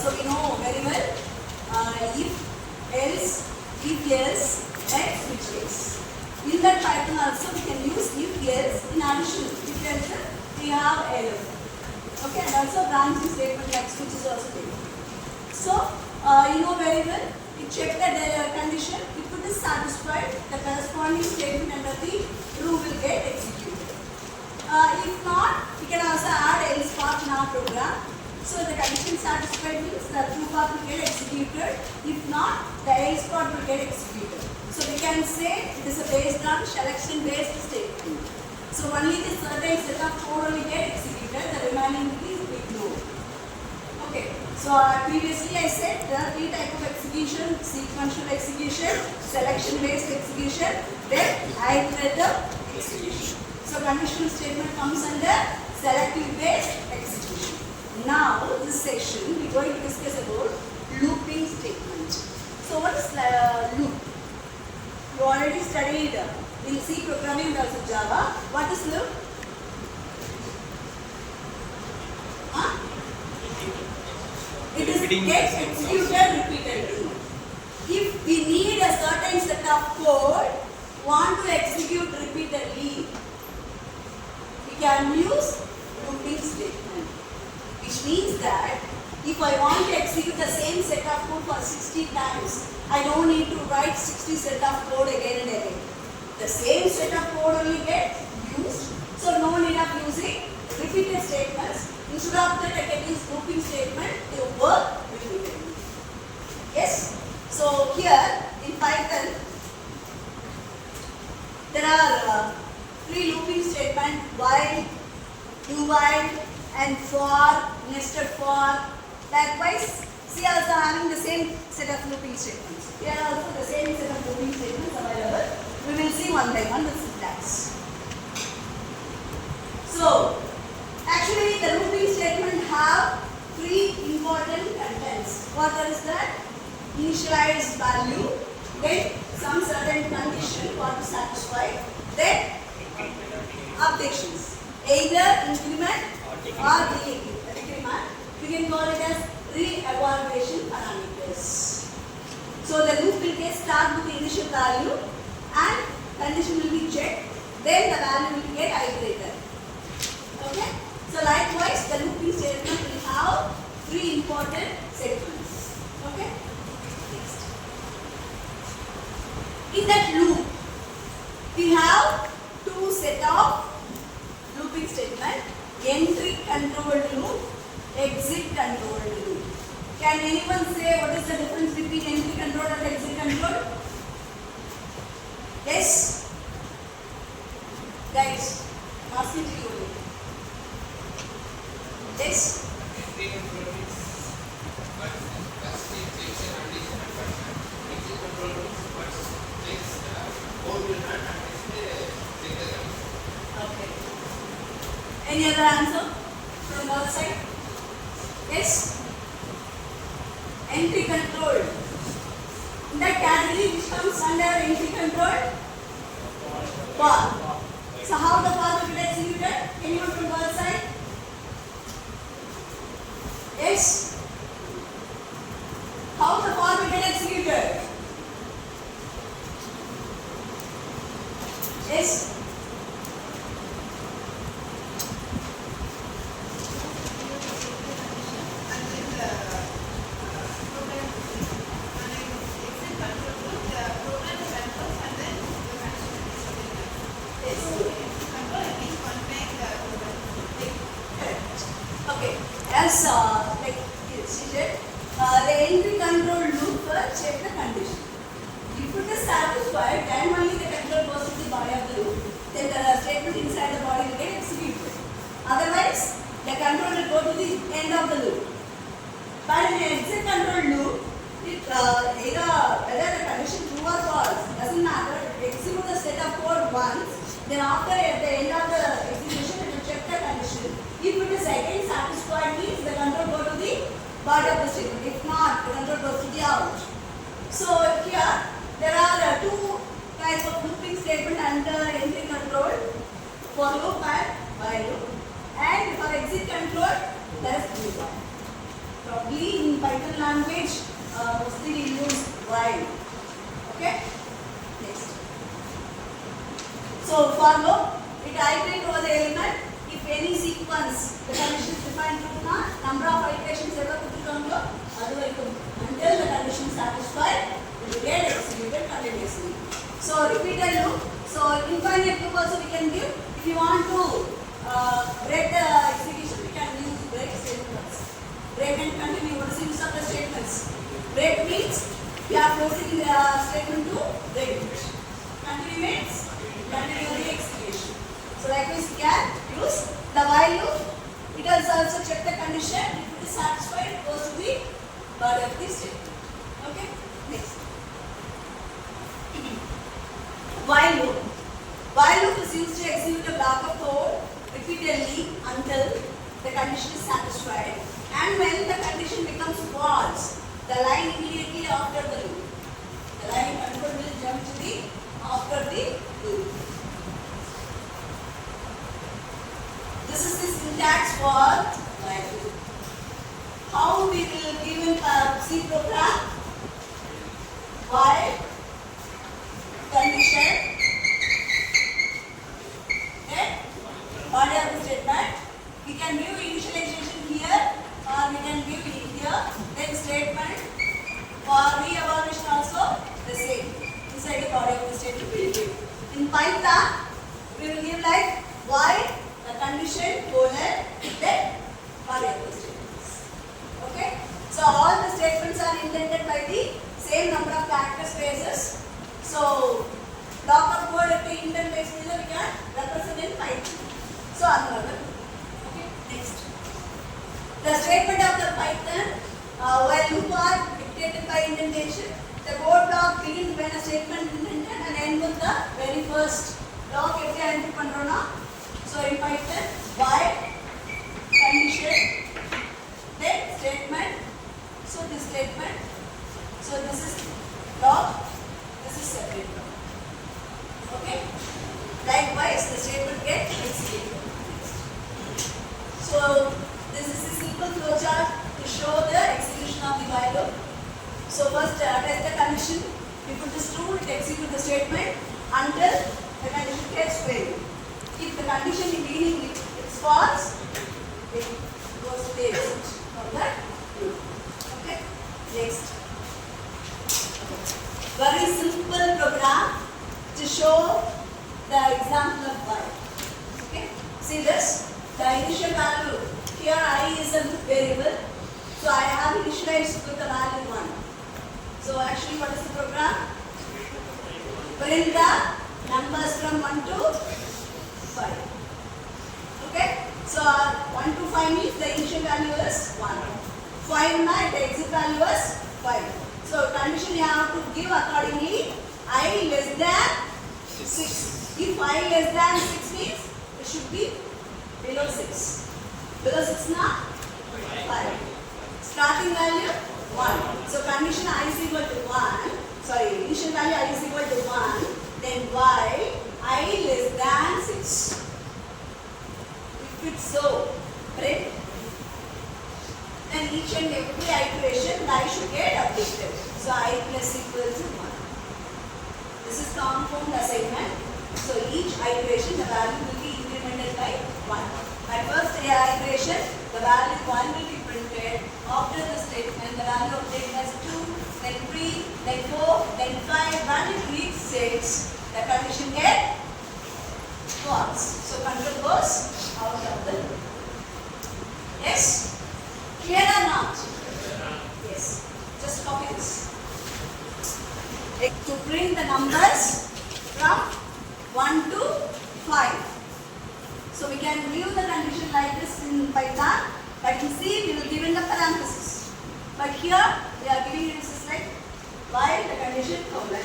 So we know very well if, else, if yes, and switch case. In that Python also we can use if else. In addition, if else we have else. Okay, and also branching statement like switch is also taken. So you know very well. You check the condition. If it is satisfied, the corresponding statement under the rule will get executed. If not, we can also add else part in our program. So the condition satisfied means the true part will get executed. If not, the else part will get executed. So we can say it is a based on selection based statement. So only the certain set of code will get executed. The remaining is ignored. Okay. So previously I said there are three types of execution: sequential execution, selection based execution, then iterative execution. So conditional statement comes under selective based execution. Now this section we are going to discuss about looping statement. So what is loop? You already studied in C programming and also Java. What is loop? It is gets executed repeatedly. If we need a certain set of code, want to execute repeatedly, we can use looping statement. Which means that if I want to execute the same set of code for 60 times, I don't need to write 60 set of code again and again. The same set of code only gets used, so no need of using repeated statements. Instead of that, I can use looping statement to work repeatedly. Yes? So here in Python, there are three looping statements: while, do while, and for, nested for. Likewise, C also having the same set of looping statements. Here also the same set of looping statements available. We will see one by one the syntax. So, actually the looping statement have three important contents. What is that? Initialized value, then some certain condition for to satisfy, then updations, either increment or decrement. We can call it as re-evaluation parameters. So the loop will get start with the initial value and condition will be checked, then the value will get iterated. Okay? So likewise, the looping statement will have three important segments. Okay? Next. In that loop, we have two set of looping statement: entry controlled loop, exit controlled loop. Can anyone say what is the difference between entry controlled and exit controlled? Yes? Guys, I'm asking to you. Yes? Entry control means what first it takes an addition and function. Exit control means what takes code will run and take the run. Okay. Any other answer from the other side? Yes? Entry control. In that category which comes under entry control? For. So how the for will be executed? Anyone from the other side? Yes? How the for will get executed? Yes? Okay, as like she said, the entry control loop check the condition. If it is satisfied, then only the control goes to the body of the loop. Then the statement inside the body will get executed. Otherwise, the control will go to the end of the loop. But in the exit control loop, it either whether the condition true or false doesn't matter. It executes the set of code once. Then after at the end of the execution, it will check the condition. If it is again satisfied, means the control go to the body of the statement. If not, the control goes to the out. So here there are two types of looping statement under entry control: for loop and while loop. And for exit control, there is do while. Probably in in Python language, mostly we use while. Okay? Next. So for loop, it iterates over the element. If any sequence, the condition is defined to number of iterations ever until the condition is satisfied, it will get executed continuously. So repeat a loop. So infinite loop also we can give. If you want to break the execution, we can use break statements. Break and continue. What is the use of the statements? Break means we are forcing the statement to break. Continue means continue the execution. So like this, we can use the while loop. It will also check the condition. If it is satisfied, it goes to the body of the statement. Okay. Next. While loop. While loop is used to execute a block of code repeatedly until the condition is satisfied, and when the condition becomes false, the line immediately after the loop. The line control will jump to the after the loop. This is the syntax for while loop. How we will give in C program? While condition. Body of the statement. We can view initialization here, or we can view it here. Then statement for re-evaluation also the same. Inside the body of the statement we will give. In Python, we will give like while the condition colon then body of the statements. Okay. So all the statements are indented by the same number of character spaces. So block of code at the indent base we can represent in Python. So another. Okay. Next. The statement of the Python while loop are dictated by indentation. The code block begins when a statement is indented and end with the very first block if they are enter pandrona. So in Python, while condition, then statement. So this statement. So this is block. This is separate block. Okay. Likewise, the statement gets executed. So this is a simple flowchart to show the execution of the while loop. So first test the condition. We put this true, it executes the statement until the condition gets failed. If the condition in beginning is false, it goes to the exit of that loop. Okay. Next. Very simple program to show the example of while. Okay. See this. The initial value, here I is a variable, so I have initialized with the value 1. So actually what is the program? Print the numbers from 1 to 5. Okay, so 1 to 5 means the initial value is 1. 5 means the exit value is 5. So condition you have to give accordingly, I less than 6. If I less than 6 means it should be below 6. Below 6 na? 5. Starting value 1. So condition I is equal to 1. Sorry, initial value I is equal to 1. Then while I less than 6. If it's so, print. Then each and every iteration I should get updated. So I plus equals to 1. This is compound assignment. So each iteration the value will be incremented by 1. At first iteration, the value 1 will be printed. After the statement, the value obtained as 2, then 3, then 4, then 5. When it reaches 6, the condition gets false. So control goes out of the loop. Yes? Clear or not? Yes. Just copy this. To print the numbers from 1 to 5. So we can view the condition like this in Python, but in C we will give in the parenthesis. But here we are giving it like while the condition colon.